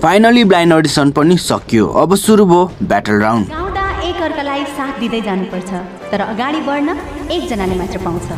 Finally blind audition पनि सकियो। अब सुरु भयो ब्याटल राउन्ड। गाउँदा एकअर्कालाई साथ दिँदै जानुपर्छ, तर अगाडि बढ्न एकजनाले मात्र पाउँछ।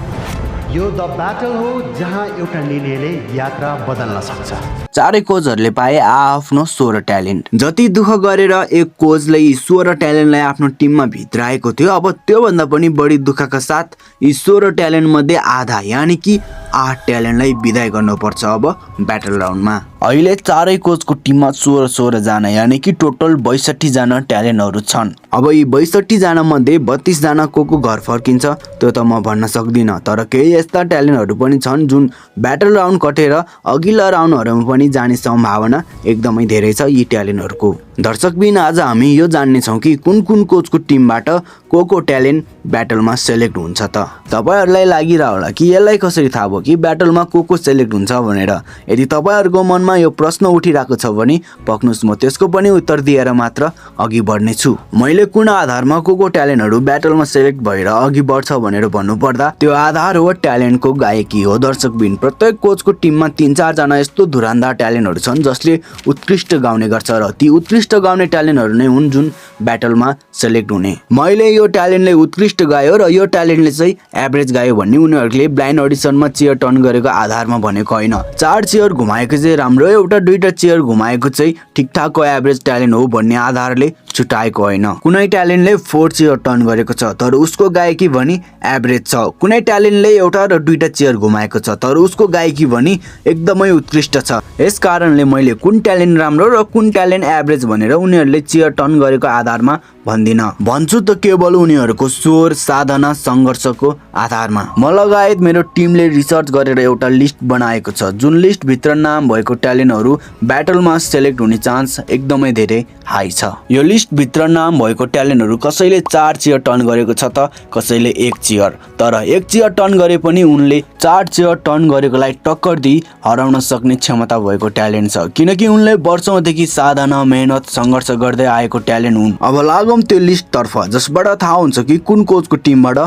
यो द ब्याटल हो जहाँ एउटा निर्णयले यात्रा बदल्न सक्छ। चारै कोचहरूले पाए आफ्नो 16 ट्यालेन्ट। जति दुःख गरेर एक कोचले यी 16 ट्यालेन्टलाई आफ्नो टिममा भित्राएको थियो, अब त्योभन्दा पनि बढी दुःखका साथ यी 16 ट्यालेन्ट मध्ये आधा यानि कि 8 ट्यालेन्टलाई विदाय गर्नुपर्छ अब ब्याटल राउन्डमा। अहिले चारै कोचको टिममा 16 जना यानि कि टोटल 62 जना ट्यालेन्टहरू छन्। अब यी 62 जना मध्ये 32 जना को घर फर्किन्छ त्यो त म भन्न सक्दिनँ, तर केही यस्ता ट्यालेन्टहरू पनि छन् जुन ब्याटल राउन्ड कटेर अघिल्ला राउन्डहरूमा पनि जाने सम्भावना एकदमै धेरै छ यी ट्यालेन्टहरूको। दर्शकबिन आज हामी यो जान्नेछौँ कि कुन कुन कोचको टिमबाट को ट्यालेन्ट ब्याटलमा सेलेक्ट हुन्छ त। तपाईँहरूलाई लागिरह होला कि यसलाई कसरी थाहा भयो कि ब्याटलमा को सेलेक्ट हुन्छ भनेर। यदि तपाईँहरूको मनमा यो प्रश्न उठिरहेको छ भने पक्नुस्, म त्यसको पनि उत्तर दिएर मात्र अघि बढ्नेछु। मैले कुन आधारमा को ट्यालेन्टहरू ब्याटलमा सेलेक्ट भएर अघि बढ्छ भनेर भन्नुपर्दा त्यो आधार हो ट्यालेन्टको गायकी हो। दर्शकबिन प्रत्येक कोचको टिममा 3-4 जना यस्तो धुरान्दार ट्यालेन्टहरू छन् जसले उत्कृष्ट गाउने गर्छ र ती उत्कृष्ट गाउने ट्यालेन्टहरू नै हुन् जुन ब्याटलमा सेलेक्ट हुने। मैले यो ट्यालेन्टले उत्कृष्ट गायो र यो ट्यालेन्टले चाहिँ एभरेज गायो भन्ने उनीहरूले ब्लाइन्ड अडिसनमा चेयर टर्न गरेको आधारमा भनेको होइन। 4 चेयर घुमाएको चाहिँ राम्रो, एउटा 2टा चेयर घुमाएको चाहिँ ठिकठाकको एभरेज ट्यालेन्ट हो भन्ने आधारले छुटाएको होइन। कुनै ट्यालेन्टले 4 चेयर टर्न गरेको छ तर उसको गायकी भनी एभरेज छ, कुनै ट्यालेन्टले एउटा र 2टा चेयर घुमाएको छ तर उसको गायकी भनी एकदमै उत्कृष्ट छ। यस कारणले मैले कुन ट्यालेन्ट राम्रो र कुन ट्यालेन्ट एभरेज भनेर उनीहरूले चेयर टर्न गरेको आधारमा भन्दिनँ, भन्छु त केवल उनीहरूको स्वर, साधना, सङ्घर्षको आधारमा। म लगायत मेरो टिमले रिसर्च गरेर एउटा लिस्ट बनाएको छ जुन लिस्ट भित्र नाम भएको ट्यालेन्टहरू ब्याटलमा सेलेक्ट हुने चान्स एकदमै धेरै हाई छ। यो लिस्ट भित्र नाम भएको ट्यालेन्टहरू कसैले 4 चेयर टर्न गरेको छ त कसैले 1 चेयर, तर 1 चेयर टर्न गरे पनि उनले 4 चेयर टर्न गरेकोलाई टक्कर दिई हराउन सक्ने क्षमता भएको ट्यालेन्ट छ, किनकि उनले वर्षौंदेखि साधना, मेहनत, सङ्घर्ष गर्दै आएको ट्यालेन्ट हुन्। अब लागौँ त्यो लिस्ट तर्फ जसबाट थाहा हुन्छ कि कुन कोचको टिमबाट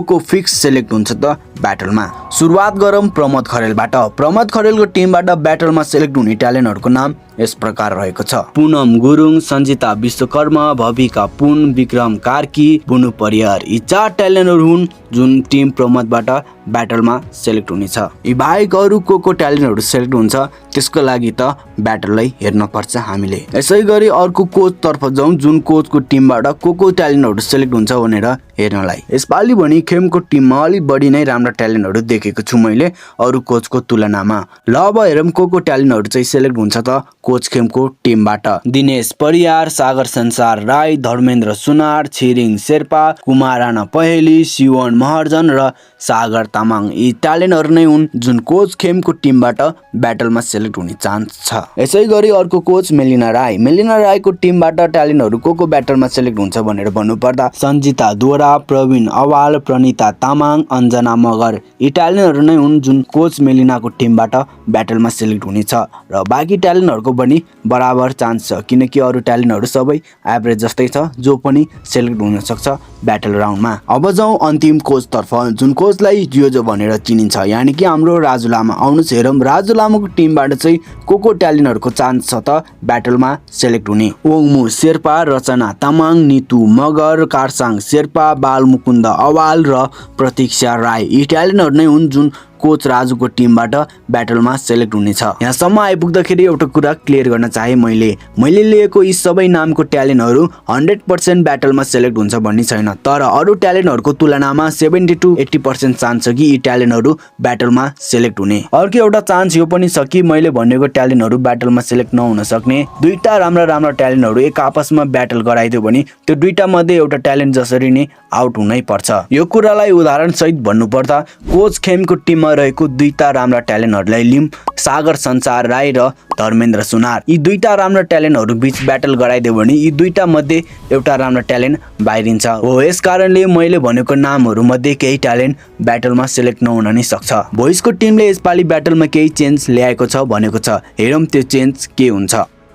को फिक्स सेलेक्ट हुन्छ त ब्याटलमा। सुरुवात गरौँ प्रमोद खरेलबाट। प्रमोद खरेलको टिमबाट ब्याटलमा सेलेक्ट हुने ट्यालेन्टहरूको नाम यस प्रकार रहेको छ: पुनम गुरुङ, सञ्जिता विश्वकर्मा, भविका पुन, विक्रम कार्की, बुनु परियार। यी 4 ट्यालेन्टहरू हुन् जुन टिम प्रमोदबाट ब्याटलमा सेलेक्ट हुनेछ। यी बाहेक अरू को ट्यालेन्टहरू सेलेक्ट हुन्छ त्यसको लागि त ब्याटललाई हेर्न पर्छ हामीले। यसै गरी अर्को कोच तर्फ जाउँ जुन कोचको टिमबाट को ट्यालेन्टहरू सेलेक्ट हुन्छ भनेर हेर्नलाई। यसपालि भने खेमको टिममा अलिक बढी नै राम्रो ट्यालेन्टहरू देखेको छु मैले अरू कोचको तुलनामा। ल अब हेरौँ को ट्यालेन्टहरू चाहिँ सेलेक्ट हुन्छ त कोच खेमको टिमबाट। दिनेश परियार, सागर संसार राई, धर्मेन्द्र सुनार, छिरिङ शेर्पा, कुमार राणा पहेली, शिवन महर्जन र सागर तामाङ। यी ट्यालेन्टहरू नै हुन् जुन कोच खेमको टिमबाट ब्याटलमा सेलेक्ट हुने चान्स छ। यसै गरी अर्को कोच मेलिना राई। मेलिना राईको टिमबाट ट्यालेन्टहरू को ब्याटलमा सेलेक्ट हुन्छ भनेर भन्नुपर्दा सञ्जिता दोरा, प्रवीण अवाल, प्रणिता तामाङ, अञ्जना मगर। यी ट्यालेन्टहरू नै हुन् जुन कोच मेलिनाको टिमबाट ब्याटलमा सेलेक्ट हुनेछ र बाँकी ट्यालेन्टहरूको पनि बराबर चान्स छ किनकि अरू ट्यालेन्टहरू सबै एभरेज जस्तै छ जो पनि सेलेक्ट हुन सक्छ ब्याटल राउन्डमा। अब जाउँ अन्तिम कोच तर्फ जुन कोचलाई जियोजो भनेर चिनिन्छ यानि कि हाम्रो राजु लामा। आउनुहोस् हेरौँ राजु लामाको टिमबाट चाहिँ को ट्यालेन्टहरूको चान्स छ त ब्याटलमा सेलेक्ट हुने। ओङमु शेर्पा, रचना तामाङ, नितु मगर, कारसाङ शेर्पा, बालमुकुन्द अवाल र प्रतीक्षा राई। यी ट्यालेन्टहरू नै हुन् जुन कोच राजुको टिमबाट ब्याटलमा सेलेक्ट हुनेछ। यहाँसम्म आइपुग्दाखेरि एउटा कुरा क्लियर गर्न चाहे मैले लिएको यी सबै नामको ट्यालेन्टहरू 100% ब्याटलमा सेलेक्ट हुन्छ भन्ने छैन, तर अरू ट्यालेन्टहरूको तुलनामा 70 to 80% चान्स छ कि यी ट्यालेन्टहरू ब्याटलमा सेलेक्ट हुने। अर्को एउटा चान्स यो पनि छ कि मैले भनेको ट्यालेन्टहरू ब्याटलमा सेलेक्ट नहुन सक्ने। 2टा राम्रा ट्यालेन्टहरू एक आपसमा ब्याटल गराइदियो भने त्यो 2टा मध्ये एउटा ट्यालेन्ट जसरी नै आउट हुनै पर्छ। यो कुरालाई उदाहरण सहित भन्नुपर्दा कोच खेमको टिममा रहेको 2टा राम्रा ट्यालेन्टहरूलाई लिम सागर संसार राई र धर्मेन्द्र सुनार। यी 2टा राम्रा ट्यालेन्टहरू बीच ब्याटल गराइदियो भने यी 2टा मध्ये एउटा राम्रो ट्यालेन्ट बाहिरिन्छ। हो यस कारणले मैले भनेको नामहरू मध्ये केही ट्यालेन्ट ब्याटलमा सेलेक्ट नहुन नै सक्छ। भोइसको टिमले यसपालि ब्याटलमा केही चेन्ज ल्याएको छ भनेको छ, हेरौँ त्यो चेन्ज के हुन्छ।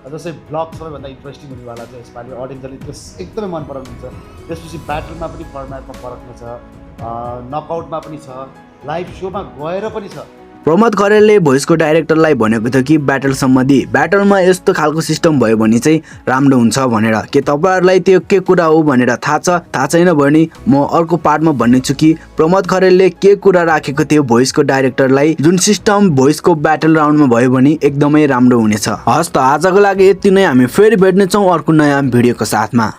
जस्तै ब्लग सबैभन्दा इन्ट्रेस्टिङ हुनेवाला चाहिँ यसपालि अडियन्सले त्यस एकदमै मन पराउनुहुन्छ। त्यसपछि ब्याटलमा पनि फर्मेटमा फरक छ, नकआउटमा पनि छ, लाइभ सोमा गएर पनि छ। प्रमोद खरेलले भोइसको डाइरेक्टरलाई भनेको थियो कि ब्याटल सम्बन्धी ब्याटलमा यस्तो खालको सिस्टम भयो भने चाहिँ राम्रो हुन्छ भनेर। के तपाईहरुलाई त्यो के कुरा हो भनेर थाहा छैन भने म अर्को पार्टमा भन्ने छु कि प्रमोद खरेलले के कुरा राखेको थियो भोइसको डाइरेक्टरलाई, जुन सिस्टम भोइसको ब्याटल राउन्डमा भयो भने एकदमै राम्रो हुनेछ। हस् त आजको लागि यति नै, हामी फेरि भेट्ने छौं अर्को नयाँ भिडियोको साथमा।